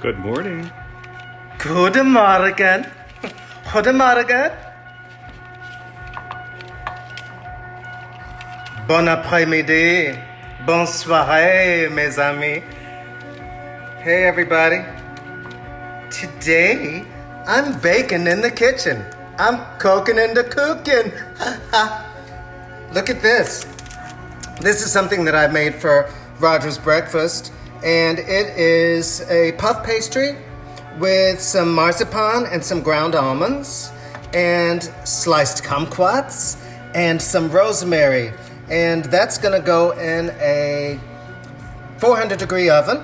Good morning. Guten Morgen. Guten Morgen. Bon après-midi. Bonne soirée, mes amis. Hey, everybody. Today, I'm baking in the kitchen. I'm cooking in the cooking. Look at this. This is something that I made for Roger's breakfast, and it is a puff pastry with some marzipan and some ground almonds and sliced kumquats and some rosemary. And that's gonna go in a 400-degree oven.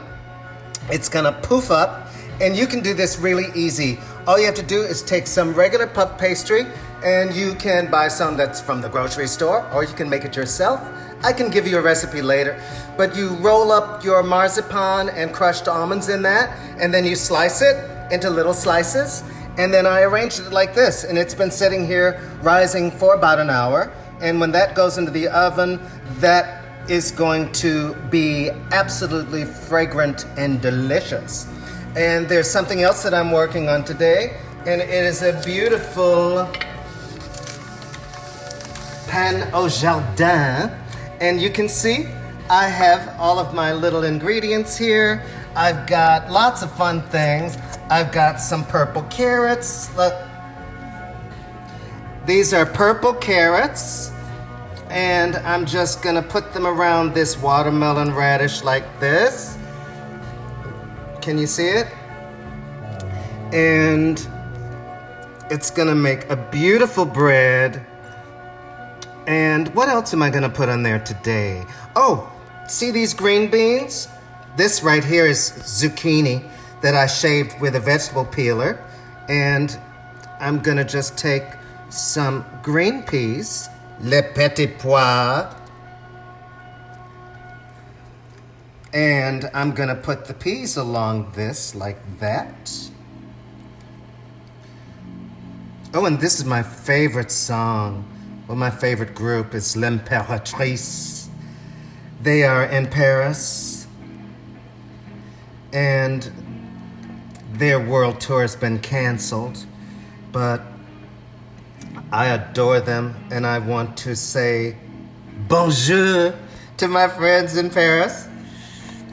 It's gonna poof up, and you can do this really easy. All you have to do is take some regular puff pastry, and you can buy some that's from the grocery store, or you can make it yourself. I can give you a recipe later, but you roll up your marzipan and crushed almonds in that, and then you slice it into little slices, and then I arranged it like this, and it's been sitting here rising for about an hour, and when that goes into the oven, that is going to be absolutely fragrant and delicious. And there's something else that I'm working on today, and it is a beautiful pain au jardin. And you can see I have all of my little ingredients here. I've got lots of fun things. I've got some purple carrots. Look. These are purple carrots, and I'm just gonna put them around this watermelon radish like this. Can you see it? And it's gonna make a beautiful bread. And what else am I gonna put on there today? Oh, see these green beans? This right here is zucchini that I shaved with a vegetable peeler. And I'm gonna just take some green peas, les petits pois, and I'm gonna put the peas along this like that. Oh, and this is my favorite song. Well, my favorite group is L'Impératrice. They are in Paris, and their world tour has been canceled, but I adore them, and I want to say bonjour to my friends in Paris.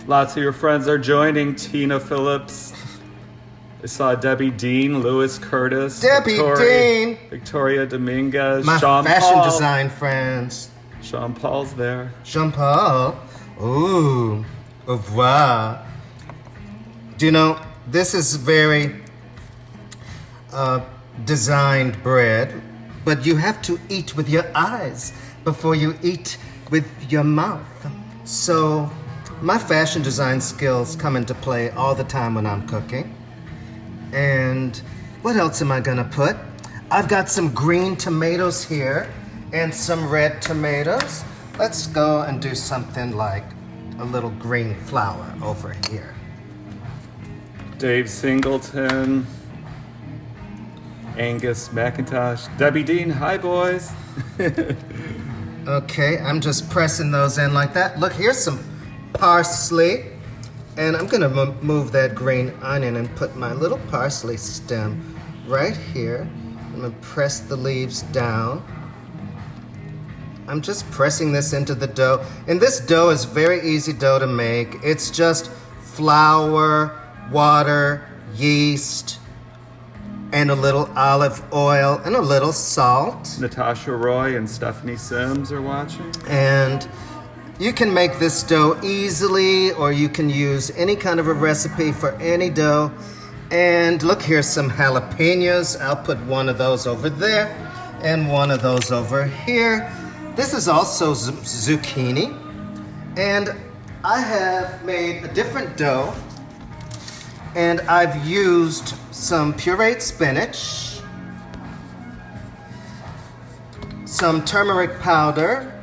Lots of your friends are joining. Tina Phillips. I saw Debbie Dean, Louis Curtis, Dean, Victoria Dominguez, my Sean fashion Paul. design friends. Sean Paul's there. Jean Paul. Ooh, au revoir. Do you know, this is very designed bread, but you have to eat with your eyes before you eat with your mouth. So my fashion design skills come into play all the time when I'm cooking. And what else am I gonna put? I've got some green tomatoes here and some red tomatoes. Let's go and do something like a little green flower over here. Dave Singleton, Angus McIntosh, Debbie Dean, hi boys. Okay, I'm just pressing those in like that. Look, here's some parsley. And I'm gonna move that green onion and put my little parsley stem right here. I'm gonna press the leaves down. I'm just pressing this into the dough. And this dough is very easy dough to make. It's just flour, water, yeast, and a little olive oil, and a little salt. Natasha Roy and Stephanie Sims are watching. And you can make this dough easily, or you can use any kind of a recipe for any dough. And look, here's some jalapenos. I'll put one of those over there and one of those over here. This is also zucchini. And I have made a different dough, and I've used some pureed spinach, some turmeric powder,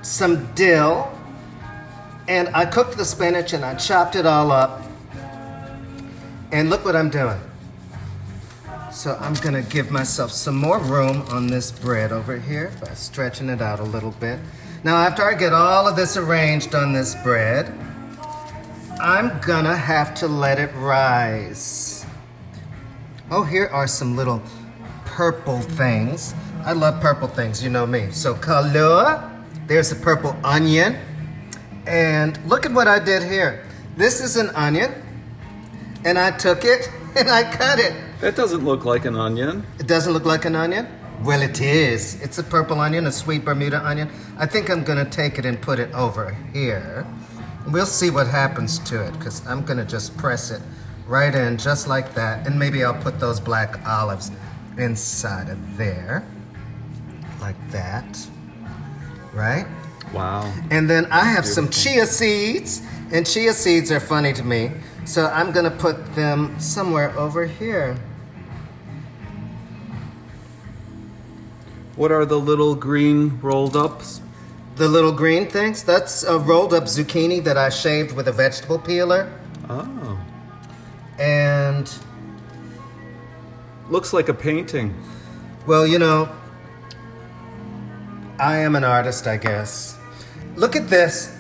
some dill, and I cooked the spinach and I chopped it all up. And look what I'm doing. So I'm gonna give myself some more room on this bread over here by stretching it out a little bit. Now after I get all of this arranged on this bread, I'm gonna have to let it rise. Oh, here are some little purple things. I love purple things, you know me. So color, there's a purple onion. And look at what I did here. This is an onion, and I took it and I cut it. That doesn't look like an onion. It doesn't look like an onion? Well, it is. It's a purple onion, a sweet Bermuda onion. I think I'm gonna take it and put it over here. We'll see what happens to it, because I'm gonna just press it right in just like that. And maybe I'll put those black olives inside of there, like that, right? Wow. And then I have some chia seeds, and chia seeds are funny to me. So I'm gonna put them somewhere over here. What are the little green rolled ups? The little green things, that's a rolled up zucchini that I shaved with a vegetable peeler. Oh. And, Looks like a painting. well, you know, I am an artist, I guess. Look at this.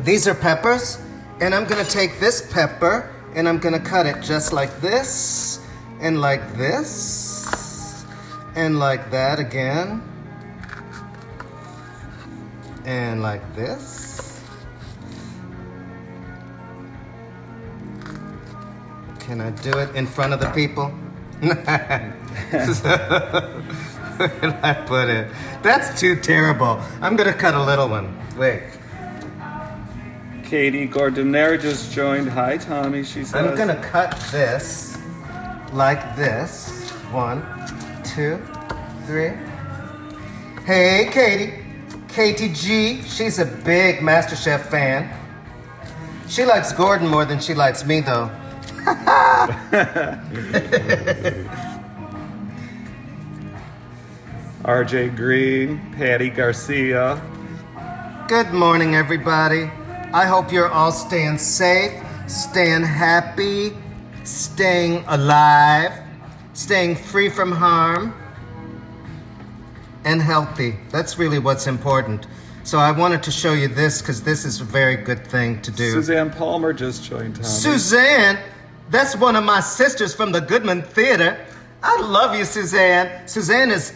These are peppers, and I'm gonna take this pepper and I'm gonna cut it just like this, and like this, and like that again, and like this. Can I do it in front of the people? Where did I put it? That's too terrible. I'm gonna cut a little one. Wait. Katie Gordonera just joined. Hi, Tommy, she says. I'm gonna cut this like this. 1, 2, 3. Hey, Katie. Katie G. She's a big MasterChef fan. She likes Gordon more than she likes me, though. RJ Green, Patty Garcia. Good morning, everybody. I hope you're all staying safe, staying happy, staying alive, staying free from harm, and healthy. That's really what's important. So I wanted to show you this because this is a very good thing to do. Suzanne Palmer just joined, Tommy. Suzanne, that's one of my sisters from the Goodman Theater. I love you, Suzanne. Suzanne is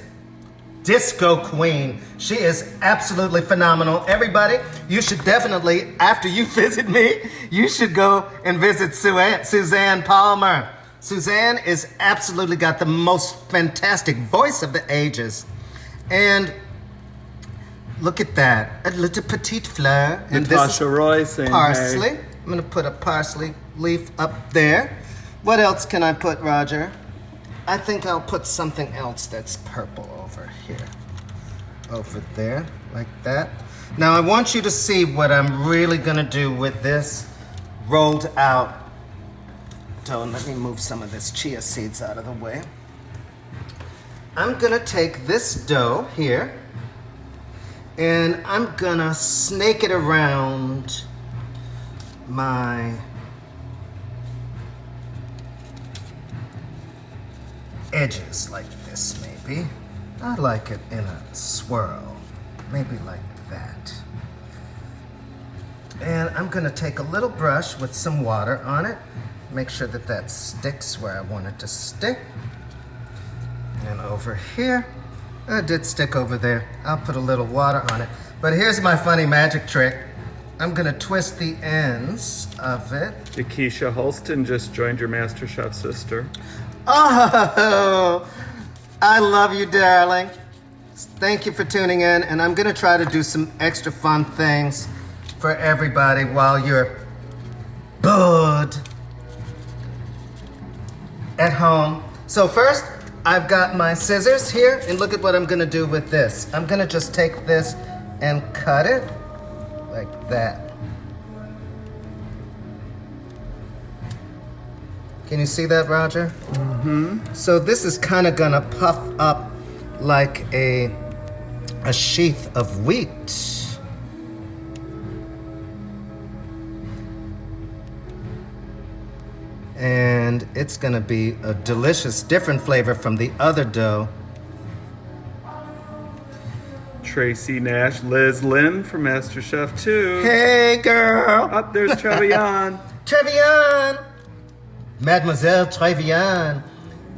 disco queen. She is absolutely phenomenal. Everybody, you should definitely, after you visit me, you should go and visit Suzanne Palmer. Suzanne is absolutely got the most fantastic voice of the ages. And look at that, a little petite fleur. And Natasha Roy saying parsley. hey. I'm gonna put a parsley leaf up there. What else can I put, Roger? I think I'll put something else that's purple over here. Over there, like that. Now I want you to see what I'm really gonna do with this rolled out dough. Let me move some of this chia seeds out of the way. I'm gonna take this dough here and I'm gonna snake it around my edges like this, maybe. I like it in a swirl, maybe like that. And I'm gonna take a little brush with some water on it, make sure that that sticks where I want it to stick. And over here, it did stick over there. I'll put a little water on it. But here's my funny magic trick. I'm gonna twist the ends of it. Keisha Holston just joined your MasterChef sister. Oh, I love you, darling. Thank you for tuning in, and I'm gonna try to do some extra fun things for everybody while you're bored at home. So first, I've got my scissors here, and look at what I'm gonna do with this. I'm gonna just take this and cut it like that. Can you see that, Roger? Mm-hmm. So this is kind of gonna puff up like a sheath of wheat. And it's gonna be a delicious, different flavor from the other dough. Tracy Nash, Liz Lim from MasterChef 2. Hey, girl. Up there's Trevian. Trevian. Mademoiselle Trevian.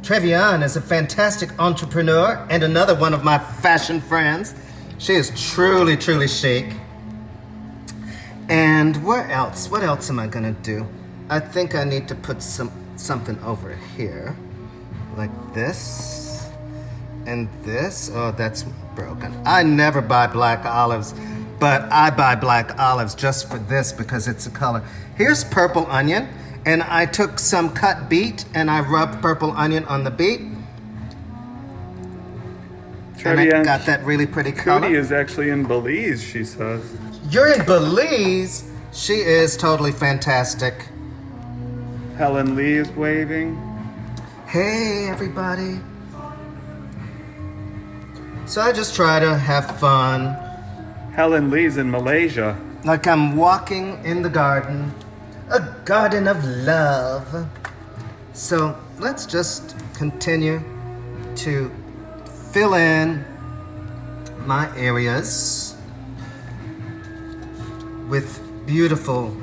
Trevian is a fantastic entrepreneur and another one of my fashion friends. She is truly, truly chic. And where else? What else am I gonna do? I think I need to put something over here. Like this. And this. Oh, that's broken. I never buy black olives, but I buy black olives just for this because it's a color. Here's purple onion, and I took some cut beet and I rubbed purple onion on the beet. And I got that really pretty color. Cootie is actually in Belize, she says. You're in Belize? She is totally fantastic. Helen Lee is waving. Hey, everybody. So I just try to have fun. Helen Lee's in Malaysia. Like I'm walking in the garden. A garden of love. So let's just continue to fill in my areas with beautiful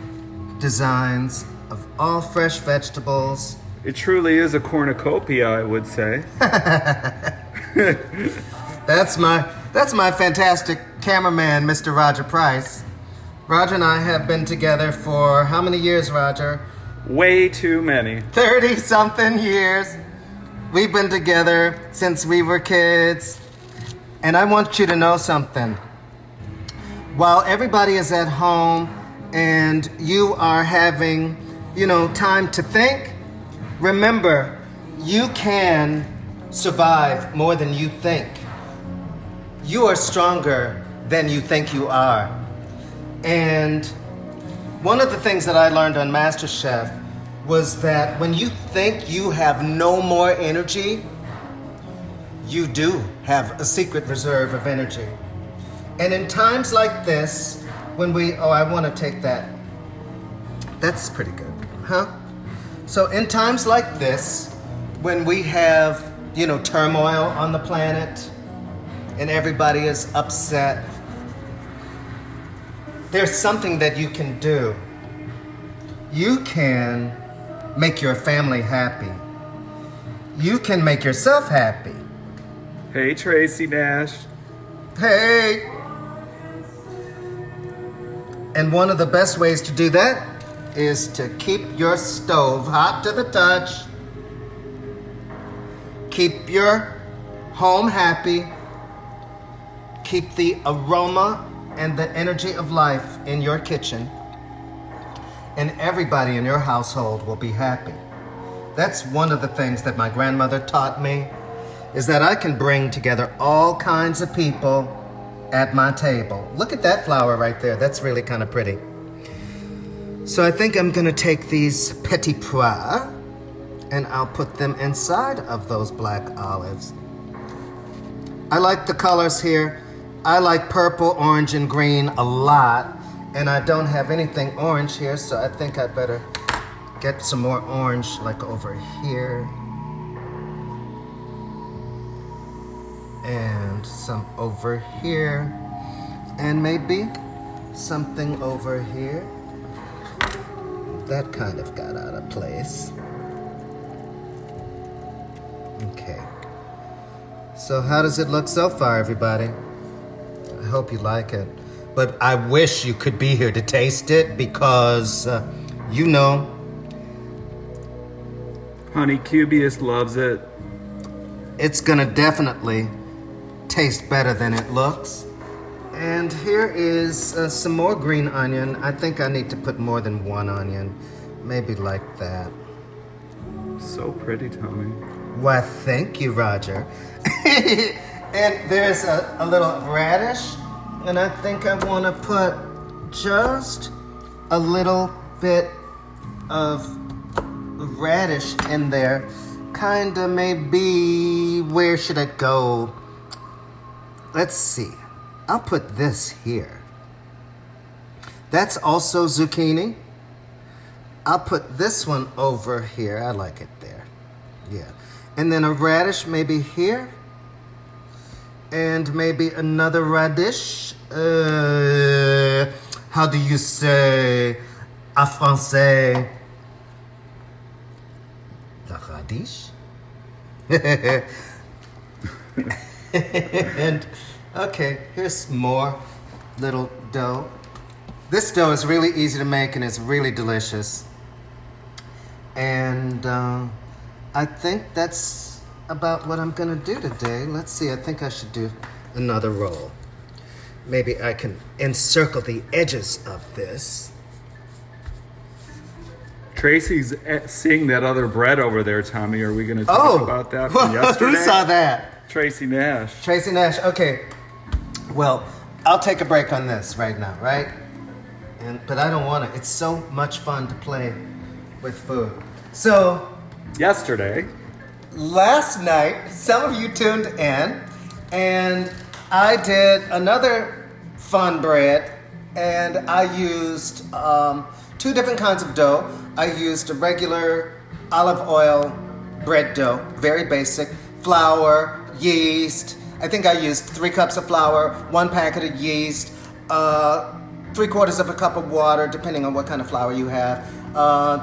designs of all fresh vegetables. It truly is a cornucopia, I would say. That's my fantastic cameraman, Mr. Roger Price. Roger and I have been together for how many years, Roger? Way too many. 30-something years. We've been together since we were kids. And I want you to know something. While everybody is at home and you are having, time to think, remember, you can survive more than you think. You are stronger than you think you are. And one of the things that I learned on MasterChef was that when you think you have no more energy, you do have a secret reserve of energy. And in times like this, when I want to take that. That's pretty good, huh? So in times like this, when we have, turmoil on the planet and everybody is upset, there's something that you can do. You can make your family happy. You can make yourself happy. Hey, Tracy Nash. Hey! And one of the best ways to do that is to keep your stove hot to the touch. Keep your home happy. Keep the aroma and the energy of life in your kitchen. And everybody in your household will be happy. That's one of the things that my grandmother taught me, is that I can bring together all kinds of people at my table. Look at that flower right there. That's really kind of pretty. So I think I'm gonna take these petit pois and I'll put them inside of those black olives. I like the colors here. I like purple, orange, and green a lot, and I don't have anything orange here, so I think I better get some more orange like over here. And some over here. And maybe something over here. That kind of got out of place. Okay. So how does it look so far, everybody? I hope you like it. But I wish you could be here to taste it because, Honey Cubius loves it. It's gonna definitely taste better than it looks. And here is some more green onion. I think I need to put more than one onion. Maybe like that. So pretty, Tommy. Why, thank you, Roger. And there's a little radish. And I think I want to put just a little bit of radish in there. Kinda maybe, where should it go? Let's see. I'll put this here. That's also zucchini. I'll put this one over here. I like it there. Yeah. And then a radish maybe here. and maybe another radish. How do you say en français? La radish? And okay, here's more little dough. This dough is really easy to make and it's really delicious. And I think that's about what I'm gonna do today. Let's see, I think I should do another roll. Maybe I can encircle the edges of this. Tracy's seeing that other bread over there, Tommy. Are we going to talk about that from yesterday? Who saw that? Tracy Nash. Tracy Nash, okay. Well, I'll take a break on this right now, right? But I don't want to. It's so much fun to play with food. So, Yesterday. last night, some of you tuned in, and I did another fun bread, and I used 2 different kinds of dough. I used a regular olive oil bread dough, very basic, flour, yeast. I think I used 3 cups of flour, 1 packet of yeast, 3/4 of a cup of water, depending on what kind of flour you have,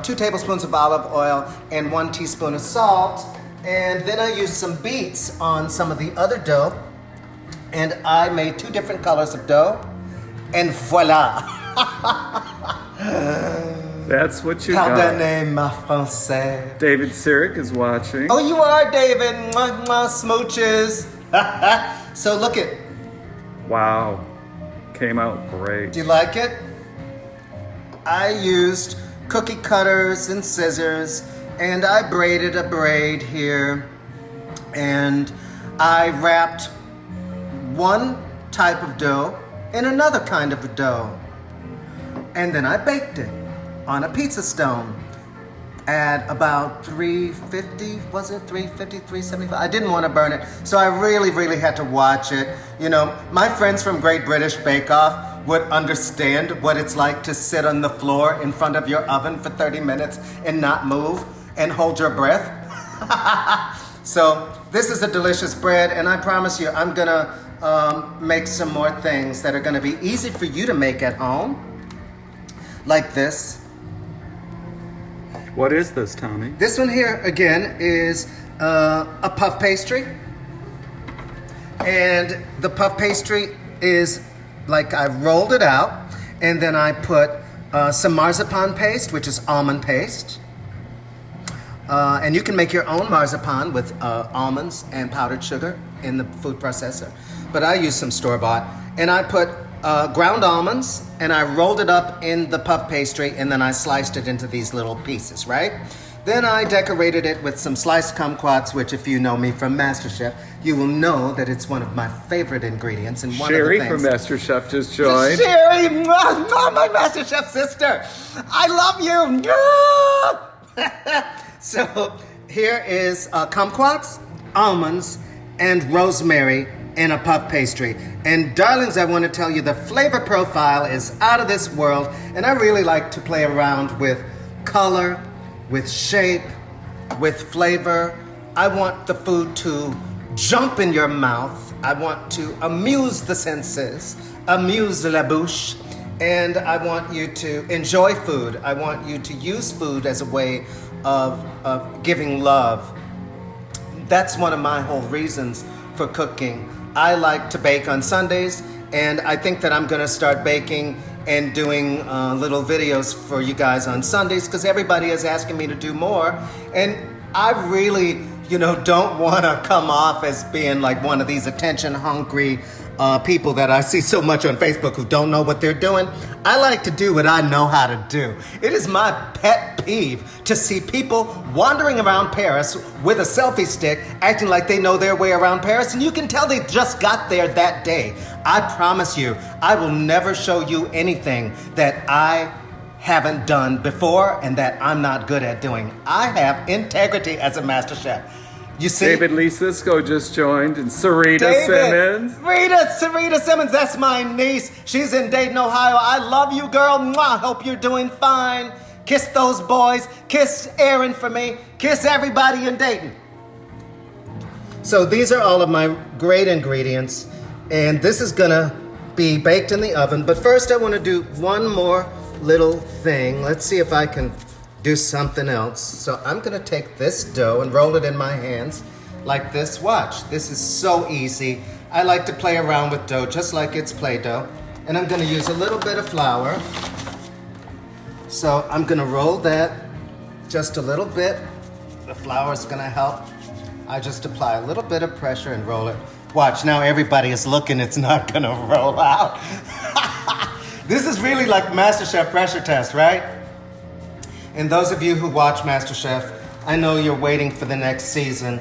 2 tablespoons of olive oil, and 1 teaspoon of salt. And then I used some beets on some of the other dough, and I made 2 different colors of dough, and voila! That's what you got. Pardonnez-moi français. David Sirik is watching. Oh, you are, David. Mwah, mwah, smooches. So look it. Wow. Came out great. Do you like it? I used cookie cutters and scissors, and I braided a braid here, and I wrapped one type of dough in another kind of dough, and then I baked it on a pizza stone at about 350, was it 350, 375? I didn't want to burn it, so I really had to watch it. You know, my friends from Great British Bake Off would understand what it's like to sit on the floor in front of your oven for 30 minutes and not move and hold your breath. So this is a delicious bread, and I promise you I'm gonna make some more things that are gonna be easy for you to make at home, like this. What is this, Tommy? This one here, again, is a puff pastry. And the puff pastry is like I rolled it out, and then I put some marzipan paste, which is almond paste. And you can make your own marzipan with almonds and powdered sugar in the food processor. But I use some store-bought. And I put ground almonds, and I rolled it up in the puff pastry, and then I sliced it into these little pieces, right? Then I decorated it with some sliced kumquats, which if you know me from MasterChef, you will know that it's one of my favorite ingredients. And one Sherry of the from things, MasterChef just joined. Sherry, my MasterChef sister. I love you. So here is kumquats, almonds, and rosemary in a puff pastry. And darlings, I want to tell you the flavor profile is out of this world, and I really like to play around with color, with shape, with flavor. I want the food to jump in your mouth. I want to amuse the senses, amuse la bouche, and I want you to enjoy food. I want you to use food as a way of giving love. That's one of my whole reasons for cooking. I like to bake on Sundays, and I think that I'm gonna start baking and doing little videos for you guys on Sundays, because everybody is asking me to do more. And I really, don't wanna come off as being like one of these attention-hungry people that I see so much on Facebook who don't know what they're doing. I like to do what I know how to do. It is my pet peeve to see people wandering around Paris with a selfie stick acting like they know their way around Paris, and you can tell they just got there that day. I promise you, I will never show you anything that I haven't done before and that I'm not good at doing. I have integrity as a master chef. You see? David Lee Cisco just joined, and Sarita Simmons. Sarita Simmons, that's my niece. She's in Dayton, Ohio. I love you, girl. Mwah. Hope you're doing fine. Kiss those boys. Kiss Aaron for me. Kiss everybody in Dayton. So these are all of my great ingredients, and this is gonna be baked in the oven. But first I wanna do one more little thing. Let's see if I can do something else. So I'm gonna take this dough and roll it in my hands like this. Watch, this is so easy. I like to play around with dough just like it's Play-Doh. And I'm gonna use a little bit of flour. So I'm gonna roll that just a little bit. The flour is gonna help. I just apply a little bit of pressure and roll it. Watch, now everybody is looking, it's not gonna roll out. This is really like MasterChef pressure test, right? And those of you who watch MasterChef, I know you're waiting for the next season,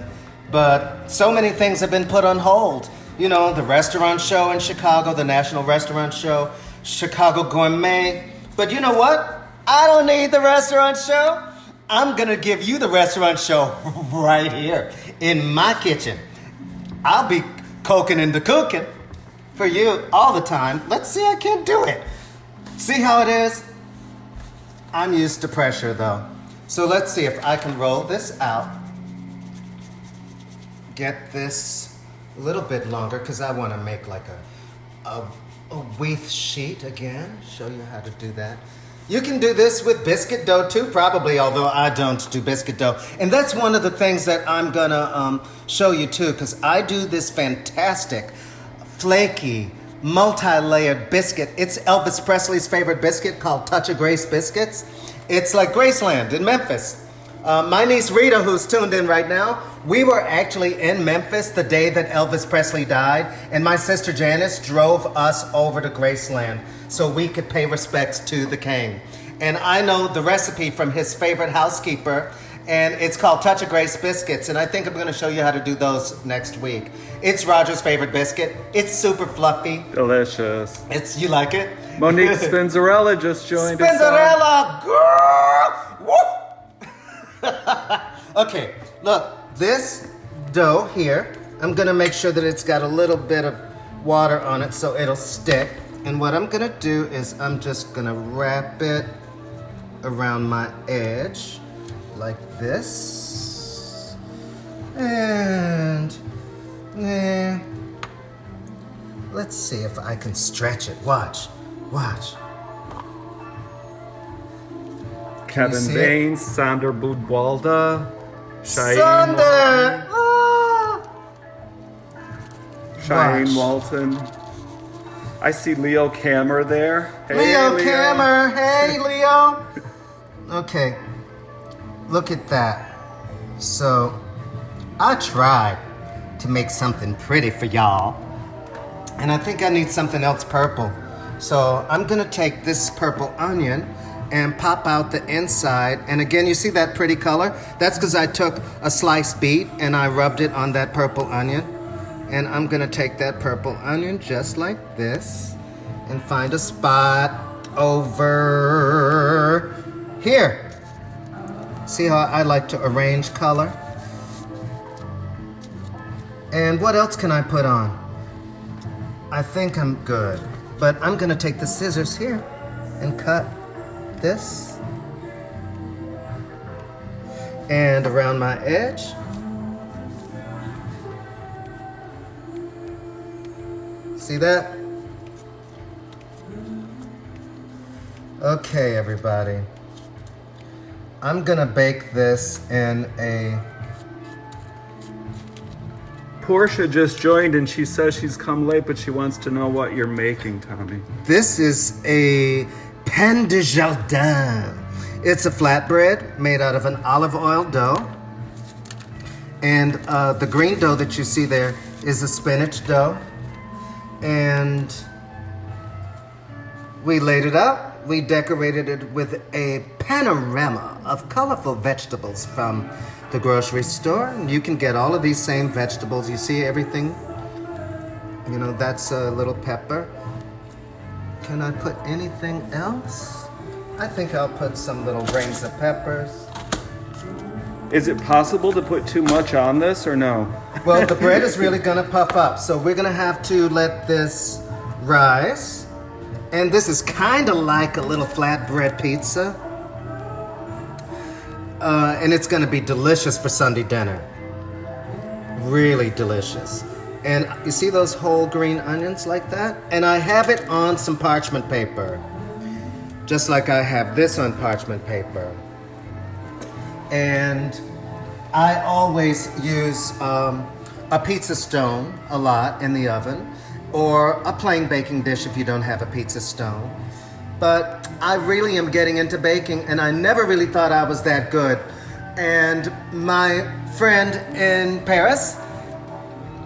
but so many things have been put on hold. You know, the restaurant show in Chicago, the National Restaurant Show, Chicago Gourmet. But you know what? I don't need the restaurant show. I'm gonna give you the restaurant show right here in my kitchen. I'll be cooking and cooking for you all the time. Let's see, I can't do it. See how it is? I'm used to pressure though. So let's see if I can roll this out. Get this a little bit longer because I want to make like a wreath sheet again. Show you how to do that. You can do this with biscuit dough too, probably, although I don't do biscuit dough. And that's one of the things that I'm gonna show you too, because I do this fantastic, flaky, multi-layered biscuit. It's Elvis Presley's favorite biscuit called Touch of Grace biscuits. It's like Graceland in Memphis. My niece Rita, who's tuned in right now, we were actually in Memphis the day that Elvis Presley died, and my sister Janice drove us over to Graceland so we could pay respects to the king. And I know the recipe from his favorite housekeeper, and it's called Touch of Grace biscuits, and I think I'm gonna show you how to do those next week. It's Roger's favorite biscuit. It's super fluffy. Delicious. You like it? Monique Spinzarella just joined us. Spinzarella, girl! Woo! Okay, look, this dough here, I'm gonna make sure that it's got a little bit of water on it so it'll stick. And what I'm gonna do is I'm just gonna wrap it around my edge like this. And let's see if I can stretch it. Watch. Kevin Baines, Sander Budwalda, Sander! Cheyenne Watch. Walton. I see Leo Kammer there. Hey, Leo Kammer, hey Leo. Okay, look at that. So, I tried to make something pretty for y'all. And I think I need something else purple. So, I'm gonna take this purple onion and pop out the inside. And again, you see that pretty color? That's because I took a sliced beet and I rubbed it on that purple onion. And I'm gonna take that purple onion just like this and find a spot over here. See how I like to arrange color? And what else can I put on? I think I'm good, but I'm gonna take the scissors here and cut this. And around my edge. See that? Okay, everybody. I'm gonna bake this in a... Portia just joined and she says she's come late, but she wants to know what you're making, Tommy. This is a pain de jardin. It's a flatbread made out of an olive oil dough. And the green dough that you see there is a spinach dough. And we laid it out. We decorated it with a panorama of colorful vegetables from the grocery store. And you can get all of these same vegetables. You see everything? You know, that's a little pepper. Can I put anything else? I think I'll put some little grains of peppers. Is it possible to put too much on this or no? Well, the bread is really gonna puff up, so we're gonna have to let this rise. And this is kind of like a little flatbread pizza. And it's gonna be delicious for Sunday dinner. really delicious. And you see those whole green onions like that? And I have it on some parchment paper. Just like I have this on parchment paper. And I always use a pizza stone a lot in the oven, or a plain baking dish if you don't have a pizza stone. But I really am getting into baking, and I never really thought I was that good. And my friend in Paris,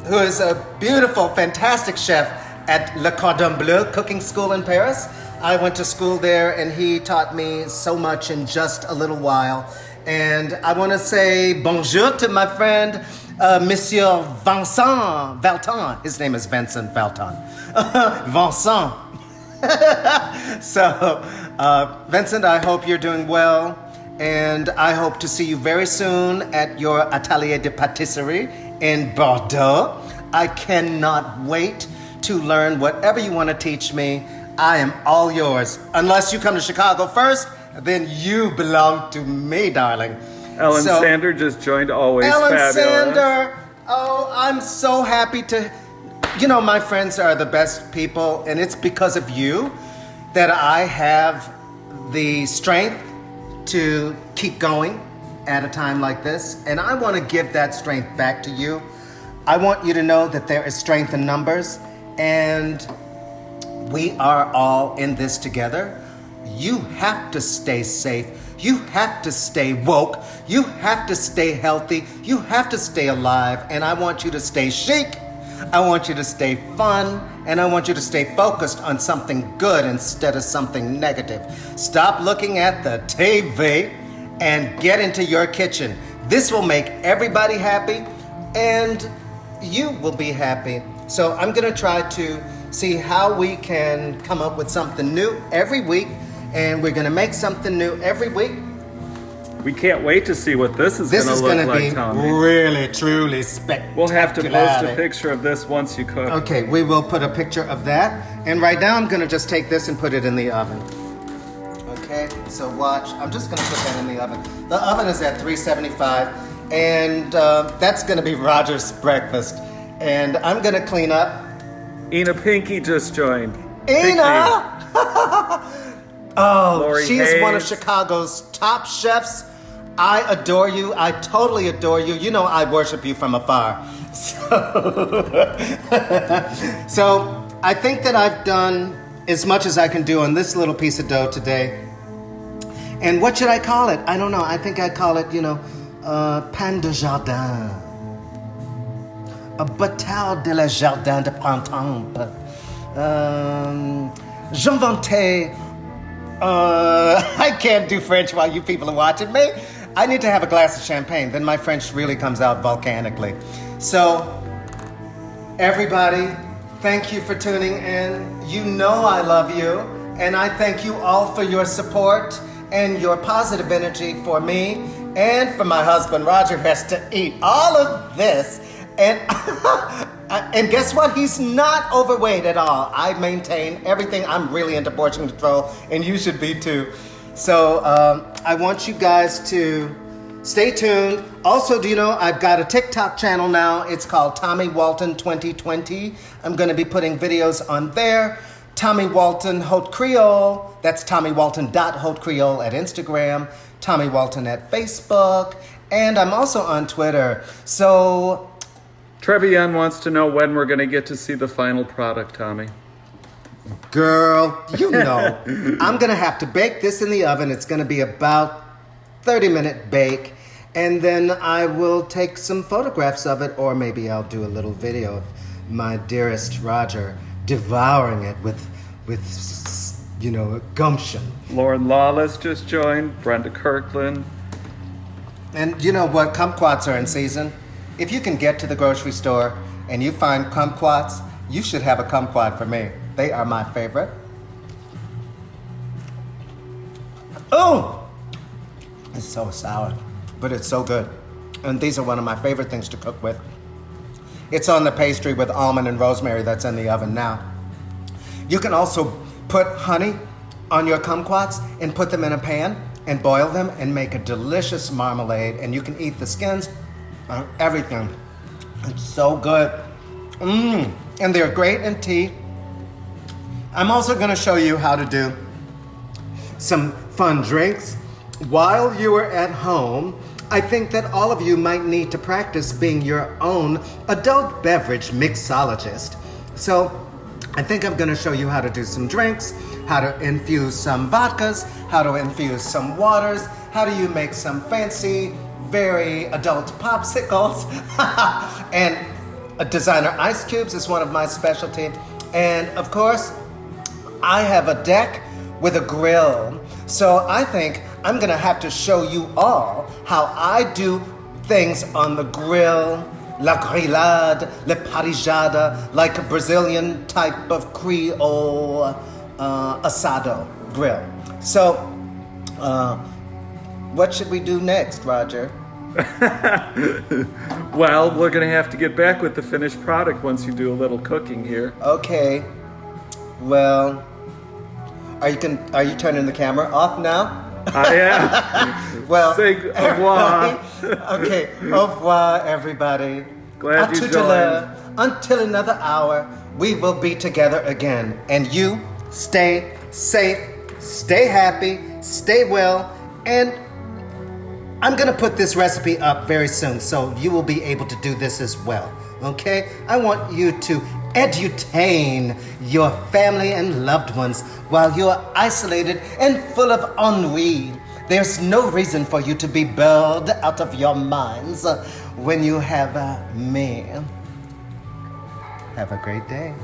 who is a beautiful, fantastic chef at Le Cordon Bleu cooking school in Paris. I went to school there, and he taught me so much in just a little while. And I want to say bonjour to my friend, Monsieur Vincent Walton. His name is Vincent Walton. Vincent. So, Vincent, I hope you're doing well. And I hope to see you very soon at your Atelier de Pâtisserie in Bordeaux. I cannot wait to learn whatever you want to teach me. I am all yours. Unless you come to Chicago first, then you belong to me, darling. Ellen Sander just joined. Always Ellen fabulous. Sander. Oh, I'm so happy to... You know, my friends are the best people, and it's because of you that I have the strength to keep going at a time like this. And I want to give that strength back to you. I want you to know that there is strength in numbers, and we are all in this together. You have to stay safe. You have to stay woke. You have to stay healthy. You have to stay alive. And I want you to stay chic. I want you to stay fun. And I want you to stay focused on something good instead of something negative. Stop looking at the TV and get into your kitchen. This will make everybody happy, and you will be happy. So I'm going to try to see how we can come up with something new every week, and we're going to make something new every week. We can't wait to see what this is going to look like, Tommy. This is going to be really, truly spectacular. We'll have to post a picture of this once you cook. Okay, we will put a picture of that. And right now I'm going to just take this and put it in the oven. Okay, so watch. I'm just going to put that in the oven. The oven is at 375, and that's going to be Roger's breakfast. And I'm going to clean up. Ina Pinky just joined. Ina! Oh, Lori she's Hayes. one of Chicago's top chefs. I adore you. I totally adore you. You know I worship you from afar. So I think that I've done as much as I can do on this little piece of dough today. And what should I call it? I don't know. I think I call it, pain de jardin. A bataille de la jardin de printemps. J'inventais. I can't do French while you people are watching me. I need to have a glass of champagne. Then my French really comes out volcanically. So, everybody, thank you for tuning in. You know I love you. And I thank you all for your support and your positive energy for me and for my husband. Roger has to eat all of this. And guess what? He's not overweight at all. I maintain everything. I'm really into portion control, and you should be too. So I want you guys to stay tuned. Also, do you know I've got a TikTok channel now? It's called Tommy Walton 2020. I'm going to be putting videos on there. Tommy Walton Haute Creole. That's TommyWalton.Haute Creole at Instagram. Tommy Walton at Facebook. And I'm also on Twitter. So... Trevian wants to know when we're going to get to see the final product, Tommy. Girl, you know, I'm going to have to bake this in the oven. It's going to be about 30-minute bake. And then I will take some photographs of it, or maybe I'll do a little video of my dearest Roger devouring it with gumption. Lauren Lawless just joined. Brenda Kirkland. And you know what? Kumquats are in season. If you can get to the grocery store and you find kumquats, you should have a kumquat for me. They are my favorite. Oh! It's so sour, but it's so good. And these are one of my favorite things to cook with. It's on the pastry with almond and rosemary that's in the oven now. You can also put honey on your kumquats and put them in a pan and boil them and make a delicious marmalade. And you can eat the skins, everything. It's so good. And they're great in tea. I'm also going to show you how to do some fun drinks. While you are at home, I think that all of you might need to practice being your own adult beverage mixologist. So I think I'm going to show you how to do some drinks, how to infuse some vodkas, how to infuse some waters, how do you make some fancy, very adult popsicles, and designer ice cubes is one of my specialty. And of course, I have a deck with a grill. So I think I'm gonna have to show you all how I do things on the grill, la grillade, la parrillada, like a Brazilian type of Creole asado grill. So, what should we do next, Roger? Well, we're going to have to get back with the finished product once you do a little cooking here. Okay. Well, are you turning the camera off now? I am. Well, Say au revoir. Okay, au revoir, everybody. Glad you tout à joined. l'heure. Until another hour, we will be together again. And you stay safe, stay happy, stay well, and I'm gonna put this recipe up very soon, so you will be able to do this as well. Okay? I want you to edutain your family and loved ones while you're isolated and full of ennui. There's no reason for you to be bored out of your minds when you have me. Have a great day.